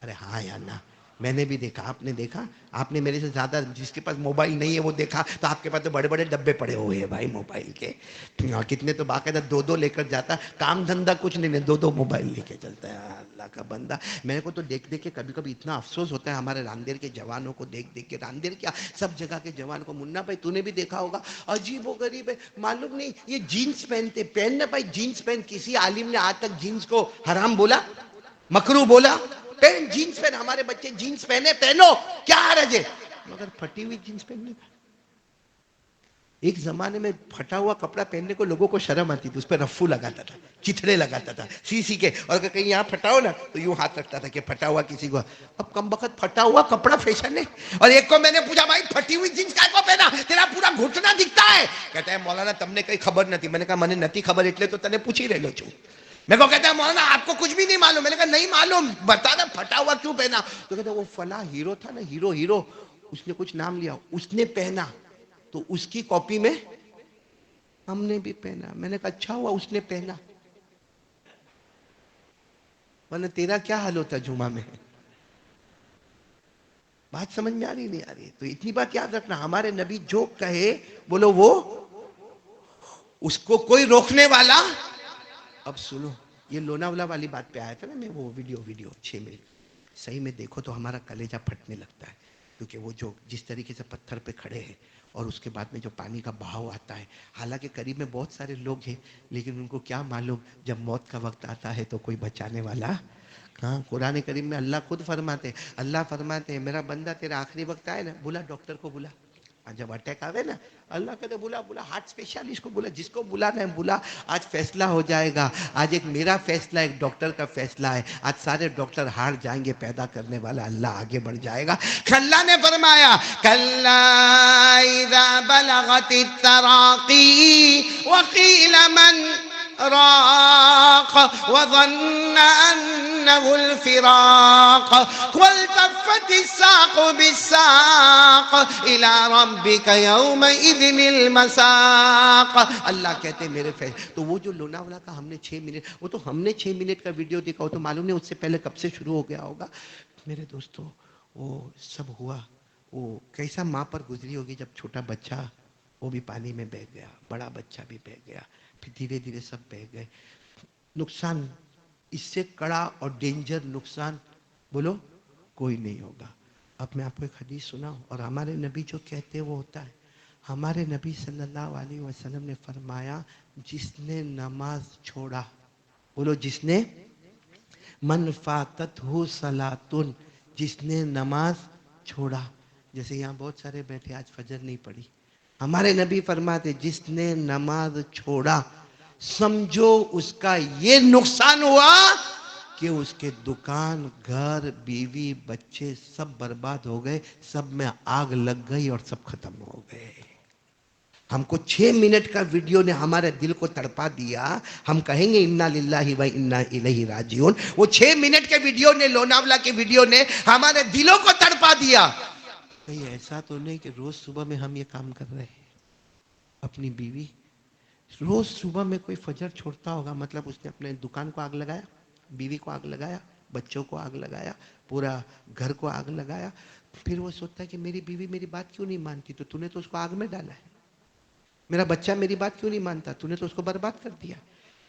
ارے ہاں یا نہ، میں نے بھی دیکھا، آپ نے دیکھا؟ آپ نے میرے سے زیادہ، جس کے پاس موبائل نہیں ہے وہ دیکھا، تو آپ کے پاس تو بڑے بڑے ڈبے پڑے ہوئے ہیں بھائی موبائل کے، کتنے تو باقاعدہ 2 لے کر جاتا، کام دھندہ کچھ نہیں، 2 موبائل لے کے چلتا ہے اللہ کا بندہ۔ میرے کو تو دیکھ دیکھ کے کبھی کبھی اتنا افسوس ہوتا ہے ہمارے راندیر کے جوانوں کو دیکھ دیکھ کے، راندیر کیا سب جگہ کے جوان کو۔ منا بھائی تو نے بھی دیکھا ہوگا، عجیب و غریب ہے، معلوم نہیں یہ جینز پہنتے، پہننا بھائی جینز پہن، کسی عالم نے آج تک جینز کو حرام بولا، مکروہ بولا؟ پہن جینز پہن، ہمارے بچے جینز پہنے، پہنو، کیا حرج ہے؟ مگر پھٹی ہوئی جینز پہننے کا، ایک زمانے میں پھٹا ہوا کپڑا پہننے کو لوگوں کو شرم آتی تھی، اس پہ رفو لگاتا تھا، چتھڑے لگاتا تھا سی کے، اور اگر کہیں یہاں پھٹا ہو نا تو یوں ہاتھ رکھتا تھا کہ پھٹا ہوا کسی کو۔ اب کم بخت پھٹا ہوا کپڑا فیشن ہے۔ اور ایک کو میں نے پوچھا بھائی پھٹی ہوئی جینز کا کو پہنا، تیرا پورا گھٹنا دکھتا ہے، کہتا ہے مولانا تم نے کہیں خبر نہ تھی۔ میں نے کہا میں نے نتی خبر اتلے تو تنے پوچھی رہ لو چھو۔ میرے کو کہتا ہے مولانا آپ کو کچھ بھی نہیں معلوم۔ میں نے کہا نہیں معلوم، بتا نا پھٹا ہوا کیوں پہنا؟ تو کہتا ہے وہ فلاں ہیرو تھا نا، ہیرو اس نے کچھ نام لیا، اس نے پہنا تو اس کی کاپی میں ہم نے بھی پہنا۔ میں نے کہا اچھا ہوا اس نے پہنا، ورنہ تیرا کیا حال ہوتا جمعہ میں؟ بات سمجھ میں آ رہی نہیں آ رہی؟ تو اتنی بات یاد رکھنا، ہمارے نبی جو کہے بولو وہ، اس کو کوئی روکنے والا۔ اب سنو، یہ لوناولا والی بات پہ آیا تھا نا میں، وہ ویڈیو 6 منٹ، صحیح میں دیکھو تو ہمارا کلیجہ پھٹنے لگتا ہے، کیونکہ وہ جو جس طریقے سے پتھر پہ کھڑے ہیں اور اس کے بعد میں جو پانی کا بہاؤ آتا ہے، حالانکہ قریب میں بہت سارے لوگ ہیں، لیکن ان کو کیا معلوم جب موت کا وقت آتا ہے تو کوئی بچانے والا کہاں۔ قرآن کریم میں اللہ خود فرماتے ہیں، اللہ فرماتے ہیں میرا بندہ تیرا آخری وقت آئے نا، بولا ڈاکٹر کو بولا، جب اٹیک آوے نا اللہ کہتے بولا ہارٹ اسپیشلسٹ کو بولا، جس کو بلانا ہے بولا، آج فیصلہ ہو جائے گا، آج ایک میرا فیصلہ ایک ڈاکٹر کا فیصلہ ہے، آج سارے ڈاکٹر ہار جائیں گے، پیدا کرنے والا اللہ آگے بڑھ جائے گا۔ اللہ نے فرمایا کلا اذا بلغت التراقی وقیل من راق وظن انه الفراق والتفت الساق بالساق الى ربك يومئذ المساق۔ اللہ کہتے ہیں میرے فیصلے، تو وہ جو لوناولا کا ہم نے 6 منٹ، وہ تو ہم نے 6 منٹ کا ویڈیو دیکھا، وہ تو معلوم نہیں اس سے پہلے کب سے شروع ہو گیا ہوگا۔ میرے دوستو وہ سب ہوا، وہ کیسا ماں پر گزری ہوگی جب چھوٹا بچہ وہ بھی پانی میں بہہ گیا، بڑا بچہ بھی بہہ گیا، پھر دھیرے دھیرے سب بہہ گئے۔ نقصان اس سے کڑا اور ڈینجر نقصان بولو کوئی نہیں ہوگا۔ اب میں آپ کو ایک حدیث سناؤں، اور ہمارے نبی جو کہتے وہ ہوتا ہے۔ ہمارے نبی صلی اللہ علیہ وسلم نے فرمایا جس نے نماز چھوڑا، بولو جس نے، من فاتت ہو صلاتن، جس نے نماز چھوڑا، جیسے یہاں بہت سارے بیٹھے آج فجر نہیں پڑھی، ہمارے نبی فرماتے جس نے نماز چھوڑا سمجھو اس کا یہ نقصان ہوا کہ اس کے دکان، گھر، بیوی، بچے سب برباد ہو گئے، سب میں آگ لگ گئی اور سب ختم ہو گئے۔ ہم کو 6 منٹ کا ویڈیو نے ہمارے دل کو تڑپا دیا، ہم کہیں گے انا للہ و انا الیہ راجعون۔ وہ 6 منٹ کے ویڈیو نے، لوناولا کے ویڈیو نے ہمارے دلوں کو تڑپا دیا۔ کہیں ایسا تو نہیں کہ روز صبح میں ہم یہ کام کر رہے ہیں؟ اپنی بیوی، روز صبح میں کوئی فجر چھوڑتا ہوگا، مطلب اس نے اپنے دکان کو آگ لگایا، بیوی کو آگ لگایا، بچوں کو آگ لگایا، پورا گھر کو آگ لگایا، پھر وہ سوچتا ہے کہ میری بیوی میری بات کیوں نہیں مانتی، تو نے تو اس کو آگ میں ڈالا ہے۔ میرا بچہ میری بات کیوں نہیں مانتا، تو نے تو اس کو برباد کر دیا۔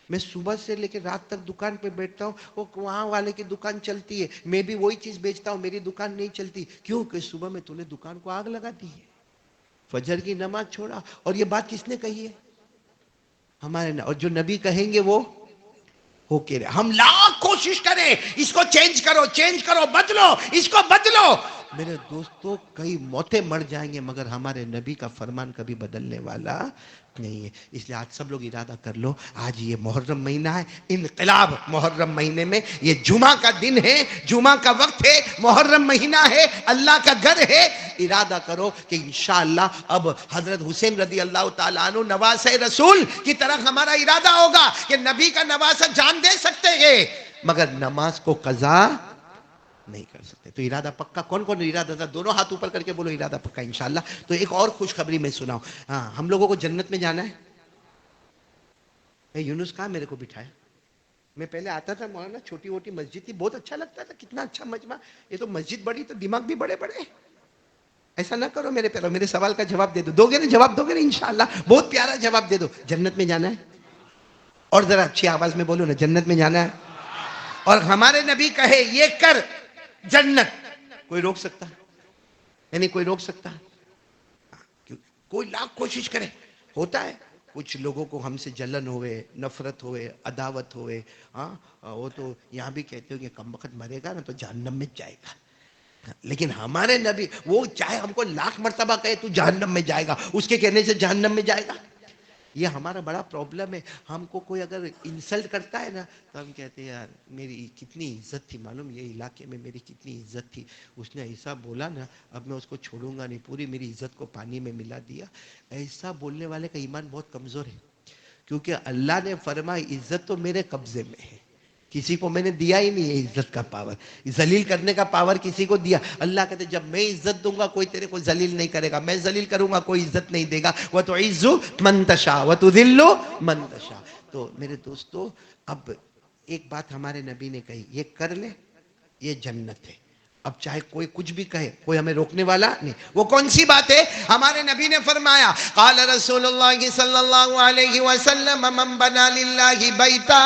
میں صبح سے لے کے رات تک دکان پہ بیٹھتا ہوں، وہ وہاں والے کی دکان چلتی ہے، میں بھی وہی چیز بیچتا ہوں، میری دکان نہیں چلتی، کیوں کہ صبح میں تو نے دکان کو آگ لگا دی ہے، فجر کی نماز چھوڑا۔ اور یہ بات کس نے کہی ہے؟ ہمارے، اور جو نبی کہیں گے وہ ہو کے رہے۔ ہم لاکھ کوشش کریں اس کو چینج کرو، بدلو، اس کو بدلو، میرے دوستو کئی موتیں مر جائیں گے مگر ہمارے نبی کا فرمان کبھی بدلنے والا نہیں ہے۔ اس لیے آج سب لوگ ارادہ کر لو، آج یہ محرم مہینہ ہے، انقلاب محرم مہینے میں، یہ جمعہ کا دن ہے، جمعہ کا وقت ہے، محرم مہینہ ہے، اللہ کا گھر ہے۔ ارادہ کرو کہ انشاءاللہ اب حضرت حسین رضی اللہ تعالیٰ عنہ نواسہ رسول کی طرف ہمارا ارادہ ہوگا کہ نبی کا نواسہ جان دے سکتے ہیں مگر نماز کو قضا نہیں کر سکتے۔ تو ارادہ پکا، کون کون ارادہ تھا؟ دونوں ہاتھ اوپر کر کے بولو ارادہ پکا انشاءاللہ۔ تو ایک اور خوشخبری میں سناؤں، ہاں ہم لوگوں کو جنت میں جانا ہے۔ یونس کہاں میرے کو بٹھایا؟ میں پہلے آتا تھا مولانا، چھوٹی موٹی مسجد تھی، بہت اچھا لگتا تھا، کتنا اچھا مجمع، یہ تو مسجد بڑی تو دماغ بھی بڑے بڑے۔ ایسا نہ کرو میرے پیرو، میرے سوال کا جواب دے دو، دو گے نا جواب، دو گے نا انشاءاللہ، بہت پیارا جواب دے دو۔ جنت میں جانا ہے؟ اور ذرا اچھی آواز میں بولو نا، جنت میں جانا ہے؟ اور ہمارے نبی کہے یہ کر جنت، کوئی روک سکتا؟ یعنی کوئی روک سکتا؟ کوئی لاکھ کوشش کرے ہوتا ہے۔ کچھ لوگوں کو ہم سے جلن ہوئے، نفرت ہوئے، عداوت ہوئے، ہاں وہ تو یہاں بھی کہتے ہو کہ کم وقت مرے گا نا تو جہنم میں جائے گا، لیکن ہمارے نبی وہ چاہے ہم کو لاکھ مرتبہ کہے تو جہنم میں جائے گا، اس کے کہنے سے جہنم میں جائے گا۔ یہ ہمارا بڑا پرابلم ہے، ہم کو کوئی اگر انسلٹ کرتا ہے نا تو ہم کہتے ہیں یار میری کتنی عزت تھی، معلوم یہ علاقے میں میری کتنی عزت تھی، اس نے ایسا بولا نا اب میں اس کو چھوڑوں گا نہیں، پوری میری عزت کو پانی میں ملا دیا۔ ایسا بولنے والے کا ایمان بہت کمزور ہے، کیونکہ اللہ نے فرمایا عزت تو میرے قبضے میں ہے، کسی کو میں نے دیا ہی نہیں ہے عزت کا پاور، ذلیل کرنے کا پاور کسی کو دیا؟ اللہ کہتے جب میں عزت دوں گا کوئی تیرے کو ذلیل نہیں کرے گا، میں ذلیل کروں گا کوئی عزت نہیں دے گا۔ وَتُعِزُّ مَن تَشَاءُ وَتُذِلُّ مَن تَشَاءُ۔ تو میرے دوستو اب ایک بات ہمارے نبی نے کہی، یہ کر لے یہ جنت ہے، اب چاہے کوئی کچھ بھی کہے، کوئی ہمیں روکنے والا نہیں۔ وہ کون سی بات ہے؟ ہمارے نبی نے فرمایا، قال رسول اللہ صلی اللہ علیہ وسلم، من بنا للہ بیتا،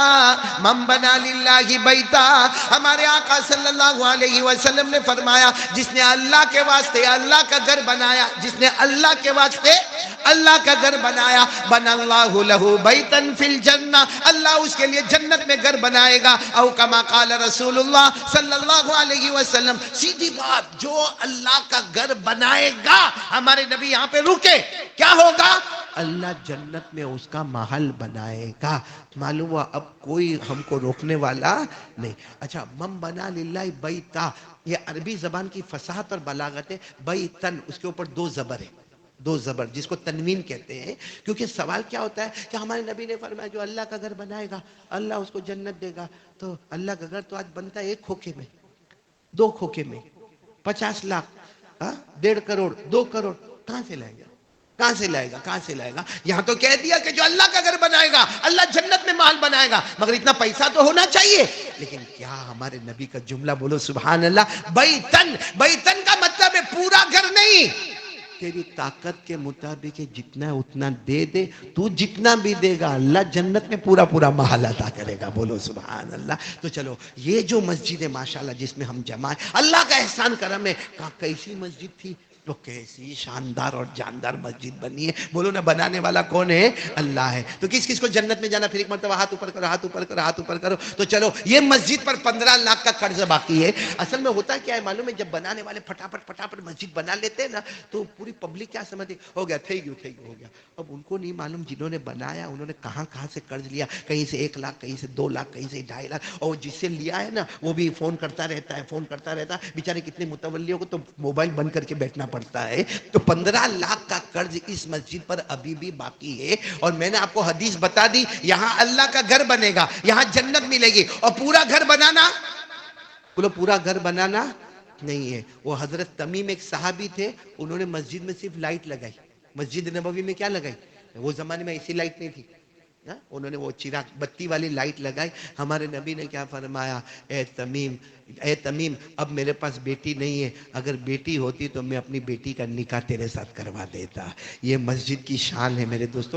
من بنا للہ بیتا، ہمارے آقا صلی اللہ علیہ وسلم نے فرمایا، جس نے اللہ کے واسطے اللہ کا گھر بنایا، جس نے اللہ کے واسطے اللہ کا گھر بنایا، بنا اللہ لہ بیتا فی الجنہ، اللہ اس کے لیے جنت میں گھر بنائے گا، او کما قال رسول اللہ صلی اللہ علیہ وسلم۔ سیدھی بات، جو اللہ کا گھر بنائے گا، ہمارے نبی یہاں پہ رکے، کیا ہوگا؟ اللہ جنت میں اس کا محل بنائے گا۔ معلوم ہوا اب کوئی ہم کو روکنے والا نہیں۔ اچھا، من بنا للہ بیتا، یہ عربی زبان کی فصاحت اور بلاغت ہے۔ بیتن، اس کے اوپر دو زبر ہے، دو زبر، جس کو تنوین کہتے ہیں۔ کیونکہ سوال کیا ہوتا ہے کہ ہمارے نبی نے فرمایا جو اللہ کا گھر بنائے گا اللہ اس کو جنت دے گا، تو اللہ کا گھر تو آج بنتا ہے ایک کھوکے میں، دو کھوکے میں، 50 لاکھ، 1.5 کروڑ، 2 کروڑ، کہاں سے لائے گا؟ کہاں سے لائے گا؟ کہاں سے لائے گا؟ یہاں تو کہہ دیا کہ جو اللہ کا گھر بنائے گا اللہ جنت میں محل بنائے گا، مگر اتنا پیسہ تو ہونا چاہیے۔ لیکن کیا ہمارے نبی کا جملہ بولو سبحان اللہ، بیتن، بیتن کا مطلب ہے پورا گھر نہیں، تیری طاقت کے مطابق جتنا اتنا دے دے، تو جتنا بھی دے گا اللہ جنت میں پورا پورا محل عطا کرے گا، بولو سبحان اللہ۔ تو چلو یہ جو مسجد ہے ماشاءاللہ جس میں ہم جمع ہیں، اللہ کا احسان کرم ہے، کیسی مسجد تھی، تو کیسی شاندار اور جاندار مسجد بنی ہے، بولو نا بنانے والا کون ہے؟ اللہ ہے۔ تو کس کس کو جنت میں جانا؟ پھر ایک مرتبہ ہاتھ اوپر کرو، ہاتھ اوپر کرو، ہاتھ اوپر کرو۔ تو چلو یہ مسجد پر 15 لاکھ کا قرض باقی ہے۔ اصل میں ہوتا کیا ہے معلوم ہے، جب بنانے والے پھٹافٹ پھٹافٹ مسجد بنا لیتے ہیں نا، تو پوری پبلک کیا سمجھتی، ہو گیا، تھے گیو ہو گیا۔ اب ان کو نہیں معلوم جنہوں نے بنایا انہوں نے کہاں کہاں سے قرض لیا، کہیں سے 1 لاکھ، کہیں سے 2 لاکھ، کہیں سے 2.5 لاکھ، اور جس سے لیا ہے نا وہ بھی فون کرتا رہتا ہے، فون کرتا رہتا ہے، بیچارے کتنے متولیوں کو تو موبائل بند کر کے بیٹھنا پڑتا ہے۔ تو 15 لاکھ کا قرض اس مسجد پر ابھی بھی باقی ہے، اور میں نے آپ کو حدیث بتا دی، یہاں اللہ کا گھر بنے گا، یہاں جنت ملے گی، اور پورا گھر بنانا، بولو پورا گھر بنانا نہیں ہے۔ وہ حضرت تمیم ایک صحابی تھے، انہوں نے مسجد میں صرف لائٹ لگائی، مسجد نبوی میں کیا لگائی؟ وہ زمانے میں ایسی لائٹ نہیں تھی، انہوں نے وہ چراغ بتی والی لائٹ لگائی۔ ہمارے نبی نے کیا فرمایا، اے تمیم، اے تمیم، اب میرے پاس بیٹی نہیں ہے، اگر بیٹی ہوتی تو میں اپنی بیٹی کا نکاح تیرے ساتھ کروا دیتا۔ یہ مسجد کی شان ہے میرے دوستوں۔